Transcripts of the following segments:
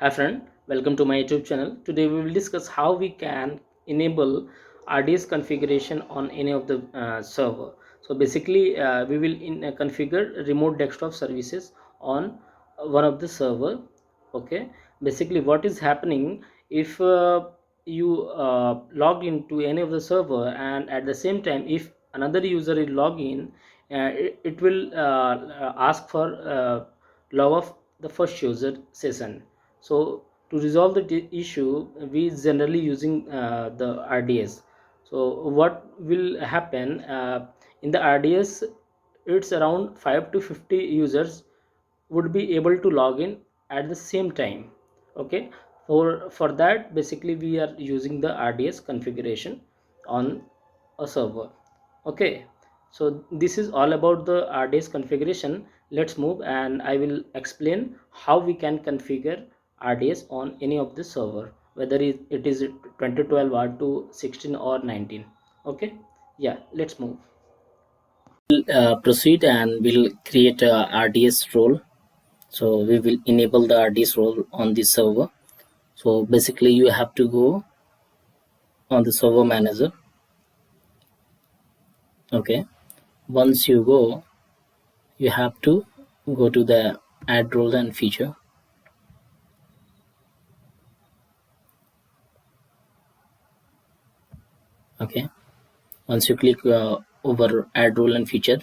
Hi friend, welcome to my YouTube channel. Today we will discuss how we can enable RDS configuration on any of the server. So basically we will configure remote desktop services on one of the server. Okay, basically what is happening if you log into any of the server, and at the same time if another user is log in, it will ask for log of the first user session. So to resolve the issue, we generally using the RDS. So what will happen in the RDS, it's around 5 to 50 users would be able to log in at the same time. Okay, for that basically we are using the RDS configuration on a server. Okay, so this is all about the RDS configuration. Let's move and I will explain how we can configure RDS on any of the server, whether it is 2012 R2 16 or 19. Okay, yeah, let's move. Proceed and we'll create a RDS role. So we will enable the RDS role on the server. So basically you have to go on the server manager. Okay, once you go, you have to go to the add role and feature. Okay, once you click over add role and feature,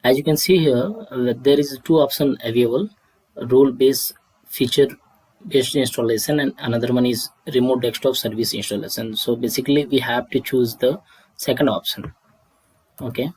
as you can see here, there is two options available: role based feature based installation, and another one is remote desktop service installation. So basically we have to choose the second option. Okay,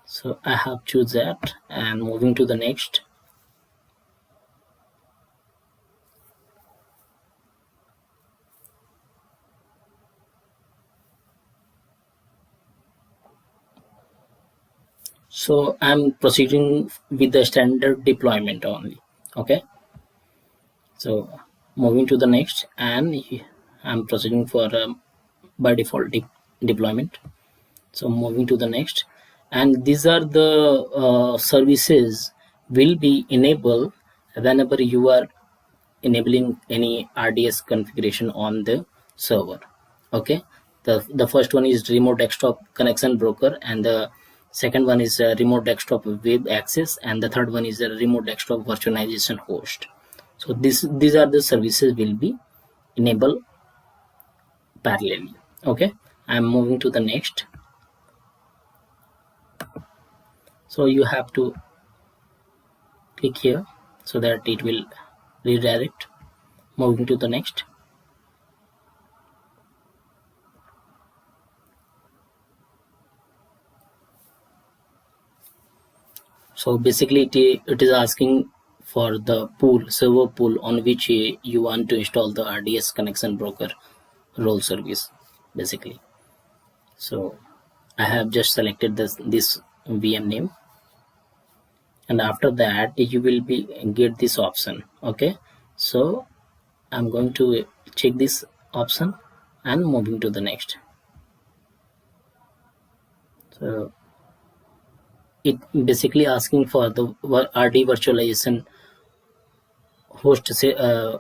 so I have choose that and moving to the next. So I'm proceeding with the standard deployment only. Okay, so moving to the next, and I'm proceeding for by default deployment. So moving to the next, and these are the services will be enabled whenever you are enabling any RDS configuration on the server. Okay, the first one is remote desktop connection broker, and the second one is remote desktop web access, and the third one is the remote desktop virtualization host. So these are the services will be enabled parallelly. Okay, I'm moving to the next. So you have to click here so that it will redirect. Moving to the next. So basically it is asking for the server pool on which you want to install the RDS connection broker role service basically. So I have just selected this VM name, and after that you will be get this option. Okay, so I'm going to check this option and moving to the next. So it basically asking for the RD virtualization host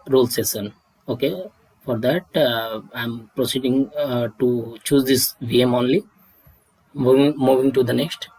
role session. Okay, for that I'm proceeding to choose this VM only. Moving to the next.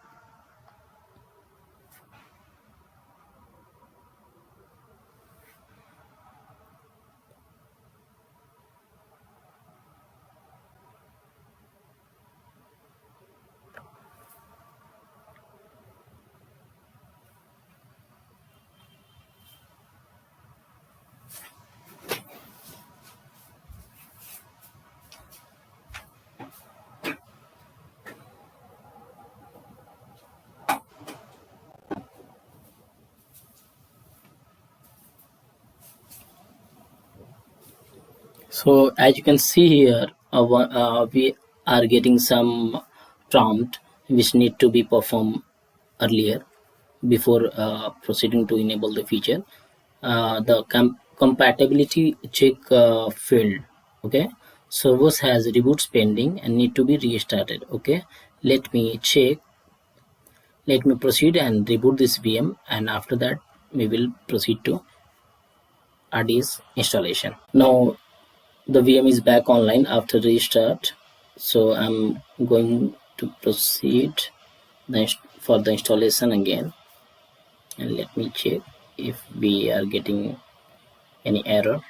So as you can see here, we are getting some prompt which need to be performed earlier before proceeding to enable the feature. The compatibility check failed. Okay, servers has reboots pending and need to be restarted. Okay, let me check. Let me proceed and reboot this VM, and after that we will proceed to RDS installation. Now the VM is back online after restart, so I'm going to proceed for the installation again, and let me check if we are getting any error.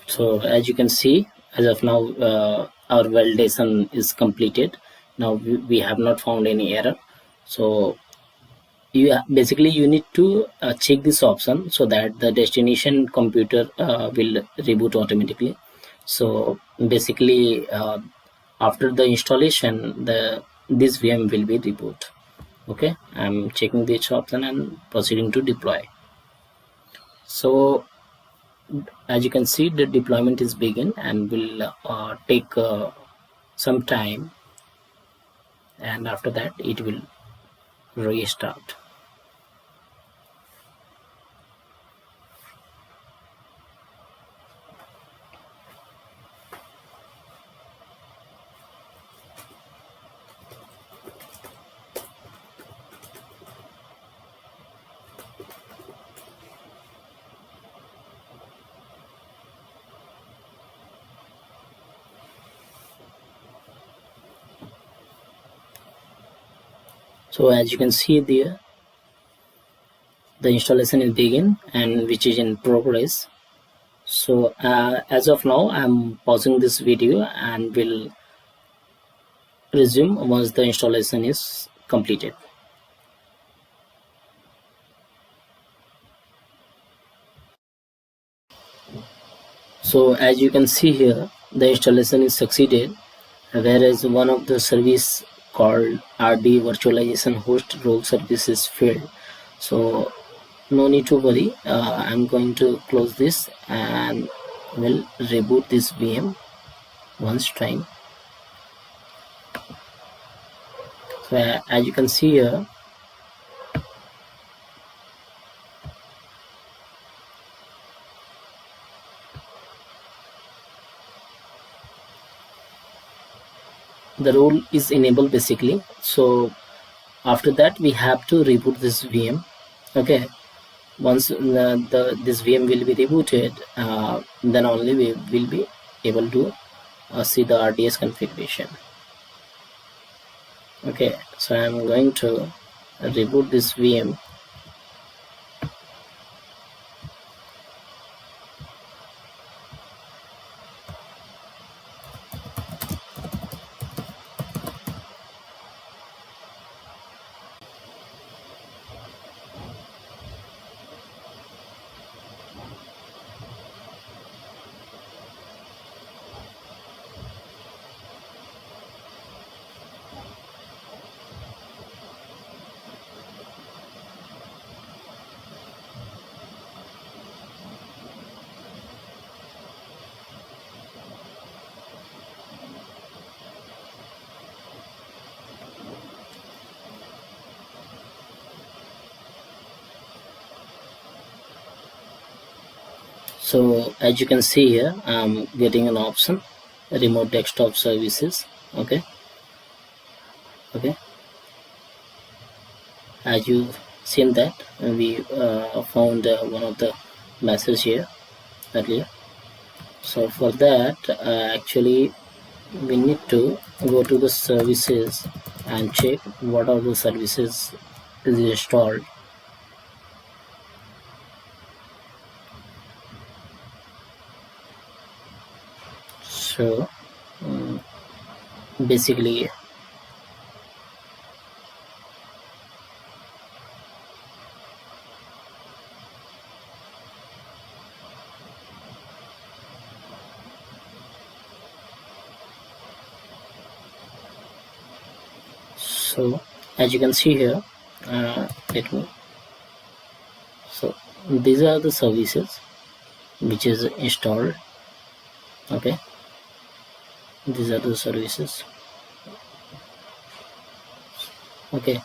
So as you can see, as of now, our validation is completed. Now we have not found any error. So basically you need to check this option so that the destination computer will reboot automatically. So basically, after the installation, this VM will be reboot. Okay, I'm checking this option and proceeding to deploy. So as you can see, the deployment is begin and will take some time, and after that it will restart. So as you can see there, the installation is begin and which is in progress. So as of now, I'm pausing this video and will resume once the installation is completed. So as you can see here, the installation is succeeded, whereas one of the service called RD virtualization host role services failed. So no need to worry, I'm going to close this and will reboot this VM once time. So as you can see here, the role is enabled basically. So after that we have to reboot this VM. Okay, once this VM will be rebooted, then only we will be able to see the RDS configuration. Okay, so I'm going to reboot this VM. So as you can see here, I'm getting an option, remote desktop services. Okay, as you seen that we found one of the message here earlier. So for that, actually we need to go to the services and check what are the services is installed. So basically So as you can see here, let me, so these are the services which is installed. Okay, these are the services. Okay,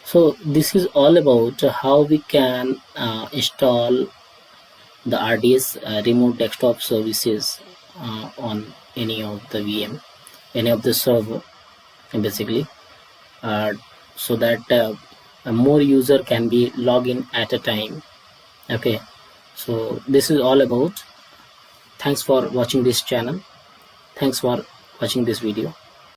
so this is all about how we can install the RDS remote desktop services on any of the VM, any of the server, basically, uh, so that more user can be log in at a time. Okay, so this is all about. Thanks for watching this channel. Thanks for watching this video.